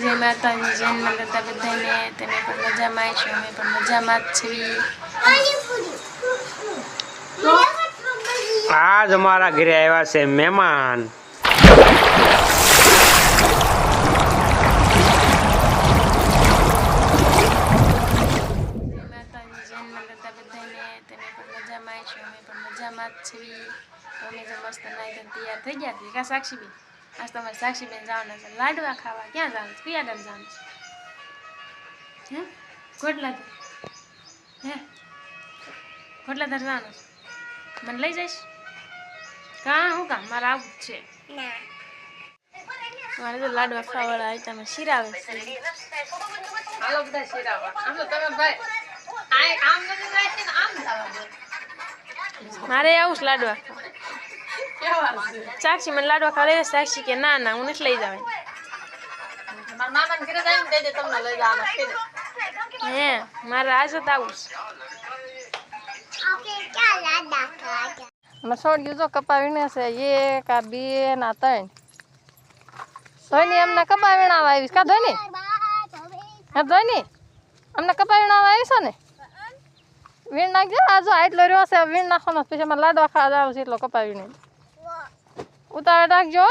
જય માતાજી, જય માતા બધાને. તમે પણ મજામાં છો, અમે પણ મજામાં જ છીએ. આજ અમારા ઘરે આવ્યા છે મહેમાન. જય માતાજી, જય માતા બધાને. તમે પણ મજામાં છો, અમે પણ મજામાં જ છીએ. અમે તો મસ્ત નાઈ તૈયાર થઈ ગયા હતી. કા સાક્ષીબેન, આજ તમારે સાક્ષીબેન જવાના છે લાડવા ખાવા. ક્યાં જવાનું છે? કયા ગામ જવાનું છે? હે કોટલાધાર? હે કોટલાધાર જવાનું છે? મને લઈ જઈશ? કાં હું કામ? મારે આવું જ છે. મારે તો લાડવા ખાવાળા હોય તમે શીરાવે છે. હાલો બધા શીરાવા. આમ તો તમે ભાઈ આમ નથી જાય છે ને આમ જવા દો. મારે આવું છે લાડવા સાક્ષી મને લાડવા ખાવા લઈ. સાક્ષી કે ના ના હું નથી લઈ જવાની. મારા મામાને ઘરે જઈને દે તમને લઈ જવાના છે. હે મારે આજ જ આવું છે. મસોડિયું જો કપાવીને છે 1 આ 2 ના 3. ધોની અમને કપાવીને આવીશ કા ધોની? હા ધોની અમને કપાવીને આવીશ ને વીણ નાખજો. આ જો આટલો રહ્યો છે વીણ નાખવાનો પછી અમારે લાડવા ખાવા જાવ છે એટલો કપાવીને ઉતારે નાખજો.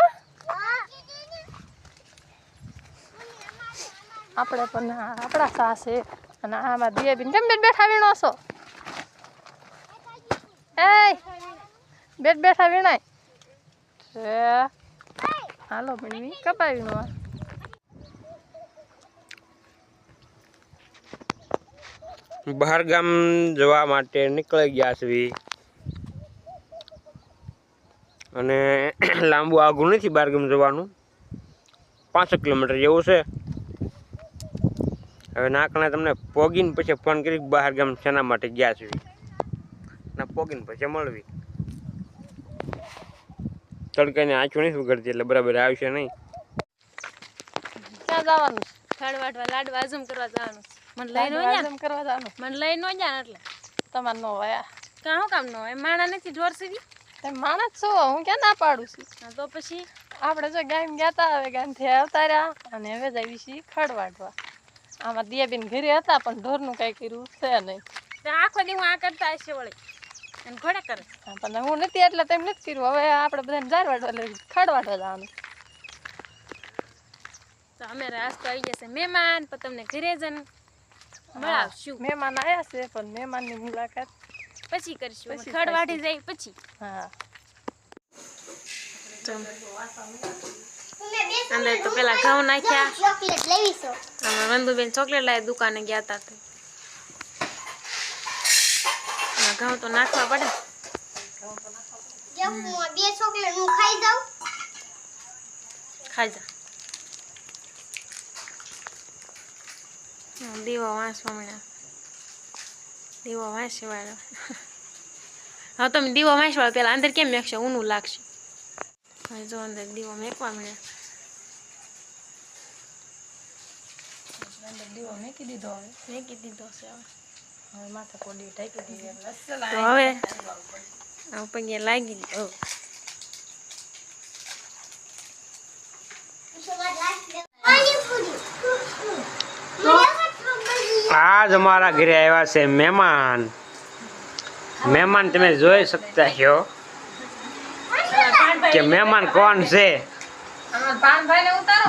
આપણે પણ આપણા સા છે અને આમાં દિયાબીન કેમ બેઠા વીણો છો? એ બેઠા વીણાય હાલો પણ કપાવી નો. બહાર ગામ જવા માટે નીકળી ગયા છે અને લાંબુ આઘું નથી બહાર ગામ જવાનું, 5 કિલોમીટર જેવું છે. હવે નાકને તમને પોગીને પછી ફોન કરી બહાર ગામ શેના માટે ગયા છે ના પોગીને પછી મળવી. તડકાની આંખો નથી ઉગડતી એટલે બરાબર આવશે નહીં. ક્યાં જવાનું? ખડવાડવા લાડવા હજમ કરવા જવાનું. મને લઈ નો હજમ કરવા જવાનું? મને લઈ નો જાય એટલે તમારે નો વયા કાં હું કામ નો હોય? માણા નથી ઢોર સીવી. તમે માણસ છો, હું ક્યાં ના પાડું છું. હા તો પછી આપણે જો ગામ ગયા તા, હવે ગામથી આવતા રહ્યા અને હવે જઈએ છીએ ખડવાડવા. આમાં દિયાબેન ઘરે હતા પણ ઢોરનું કાંઈ કર્યું છે નહીં. આખો દી હું આ કરતા હશે વળી અને ઘોડે કરે. હા પણ હું નથી એટલે તેમ નથી કર્યું. હવે આપણે બધાને જારવાડવા એટલે ખડવાડવા જવાનું. તો અમે રાસ્તો આવી જશે મહેમાન પણ તમને ઘરે જઈને મળાવશું. મહેમાન આવ્યા છે પણ મહેમાનની મુલાકાત પછી કરીશું. ખડવાડી જાય પછી. હા અંદર તો પેલા ઘઉં નાખ્યા. ચોકલેટ લેવી છો? અમે વંદુબેન ચોકલેટ લાવી દુકાને ગયા હતા તો ઘઉં તો નાખવા પડે. બે ચોકલેટ હું ખાઈ જાઉં. ખાઈ જા. દીવો વાંચવા મળ્યા. દીવો વાંચવાળો. હા તમે દીવો વાંચવાળો પેલા અંદર કેમ મેકશો? ઊનું લાગશે. હવે જો અંદર દીવો મેકવા મળ્યા. દીવો મેકી દીધો. હવે મેકી દીધો છે. હવે માથે પોડી ઢાંકી દીધી. તો હવે પગે લાગી દીધો. આજ અમારા ઘરે આવ્યા છે મહેમાન. મહેમાન તમે જોઈ શકતા છો કે મહેમાન કોણ છે.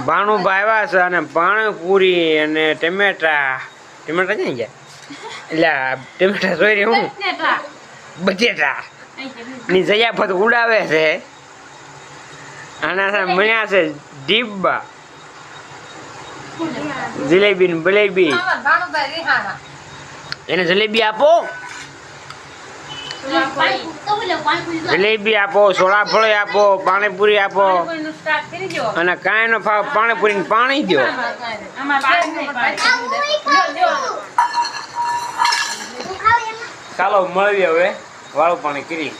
ભાણુભાઈ આવ્યા છે અને પાણીપુરી અને ટમેટા ક્યાં ગયા? એટલે ટમેટા જોઈ રહી હું બટેટા ની જયાફત ઉડાવે છે. આના મળ્યા છે ડીબ્બા, જલેબી ને બલેબી. એને જલેબી આપો, જલેબી આપો, સોડા ફળી આપો, પાણીપુરી આપો અને કાંઈ નો ભાવ પાણીપુરી ને પાણી દો. ચાલો મળીએ હવે વાળું પાણી કરી.